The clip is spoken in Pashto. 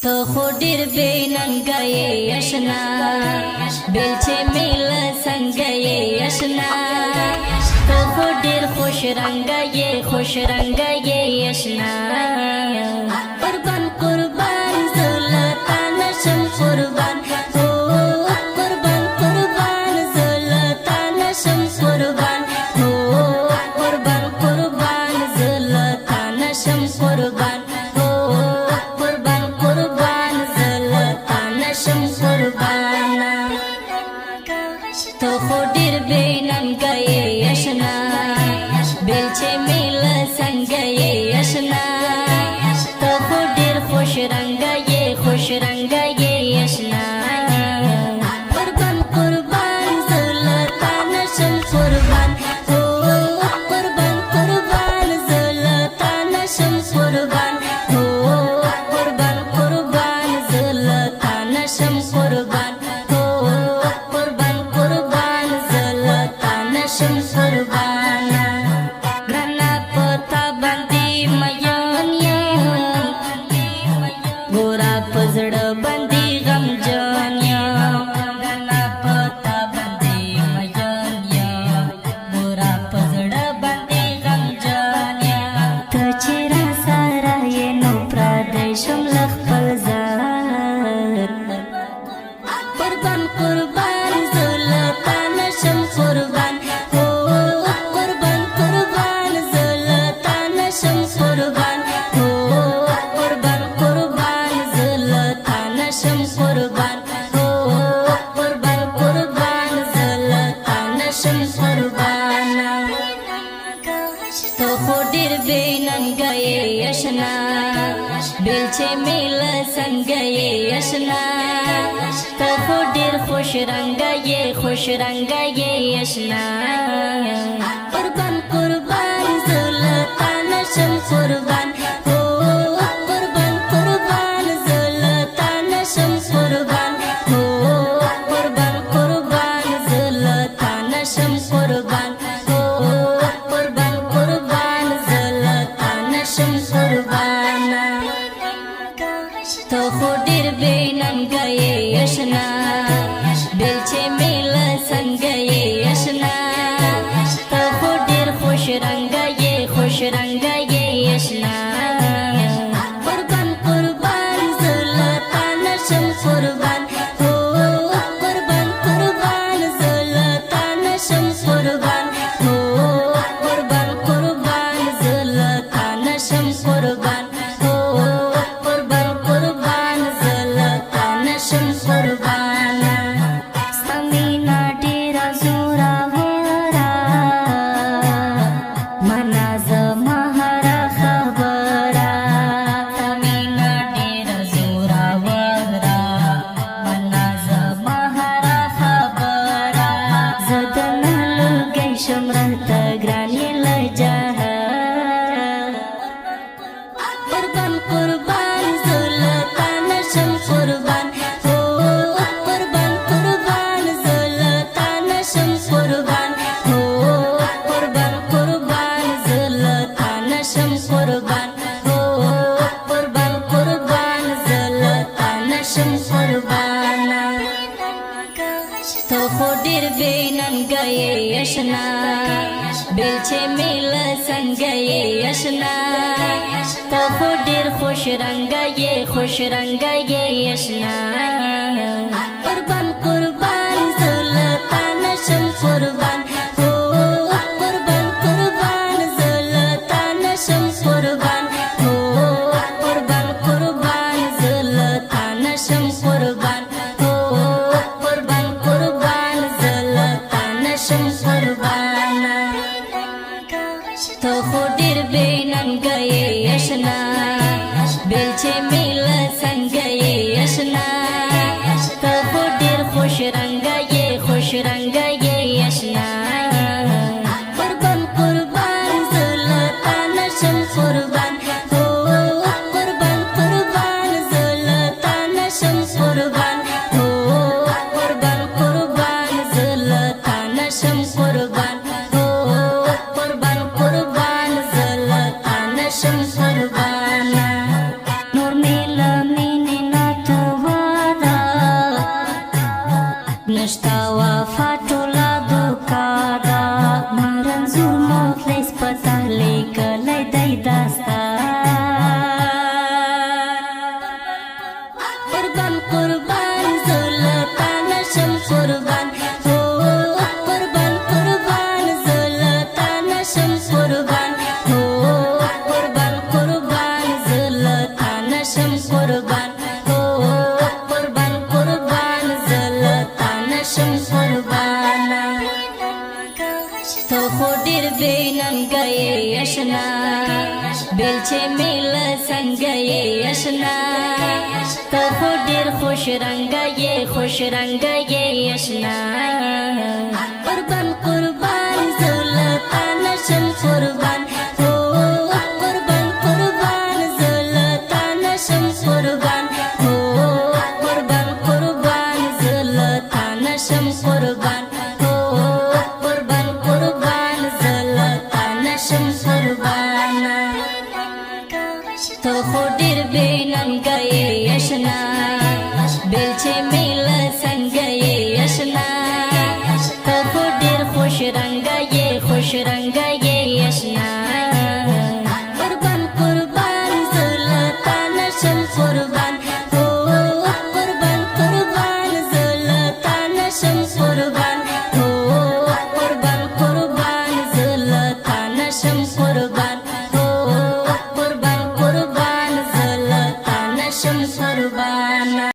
تو خو ډیر بیننګه یې اشنا بیلچې میله څنګه یې اشنا تو خو ډیر خوش رنګه یې خوش رنګه یې اشنا قربان قربان زلتا نشم قربان او قربان قربان زلتا نشم قربان او قربان قربان زلتا نشم قربان تو خو ډیر بیننګه یې اشنا بیلچې میله څنګه یې اشنا تو خو ډیر خوش رنګه یې خوش رنګه یې اشنا قربان قربان زلتا نشم قربان او قربان قربان زلتا نشم قربان او قربان قربان زلتا نشم قربان شم قربانا گرنا پتا بندی میان یم گورا پزړ بندی غم جان یم گرنا پتا بندی میان یم گورا پزړ بندی غم جان یم ته چیرې سره یې نو پردیشم لخپل ځان قربان قربان زلتا نشم قربان تو خو ډیر بیننګه یې اشنا بیلچې میله څنګه یې اشنا تو خو ډیر خوش رنګه یې خوش رنګه یې اشنا قربان قربان زلتا نشم قربان او قربان قربان زلتا نشم قربان او قربان قربان زلتا نشم قربان تو خو ډیر بیننګه یې اشنا بیلچې میله څنګه یې اشنا تو خو ډیر خوش رنګه یې خوش رنګه یې اشنا قربان قربان زلتا نشم قربان او قربان قربان زلتا نشم قربان او قربان قربان زلتا نشم قربان ستمینا ډیره زوره ورا منا زما هره خبره ستمینا ډیره زوره ورا منا زما هره خبره زه د نه لږی شم راته ګران یې له جهه قربان قربان زلتا نشم قربان تو خو ډیر بیننګه یې اشنا بیلچې میله څنګه یې اشنا تو خو ډیر خوش رنګه یې خوش رنګه یې اشنا قربان قربان زلتا نشم قربان او قربان قربان زلتا نشم قربان او قربان قربان زلتا نشم قربان تو خو ډیر بیننګه یې اشنا بیلچې میله څنګه یې اشنا تو خو ډیر خوش رنګه یې خوش رنګه یې اشنا قربان قربان زلتا نشم قربان او قربان قربان زلتا نشم قربان او قربان قربان زلتا نشم قربان شم قربانا نور میلا مینی نا نشم قربان هو قربان قربان زلتا نشم قربانا تو خو ډیر بیننګه یې اشنا بیلچې میل څنګه یې اشنا تو خو ډیر خوش رنګه یې اشنا قربان قربان زلتا نشم قربان هو قربان قربان زلتا نشم قربان هو قربان قربان زلتا نشم قربان هو قربان قربان زلتا نشم قربانا تو خو ډیر بیننګه یې اشنا بیلچې میل څنګه یې اشنا تو خو ډیر خوش رنګه یې اشنا قربان قربان زلتا نشم قربان هو قربان قربان زلتا نشم قربان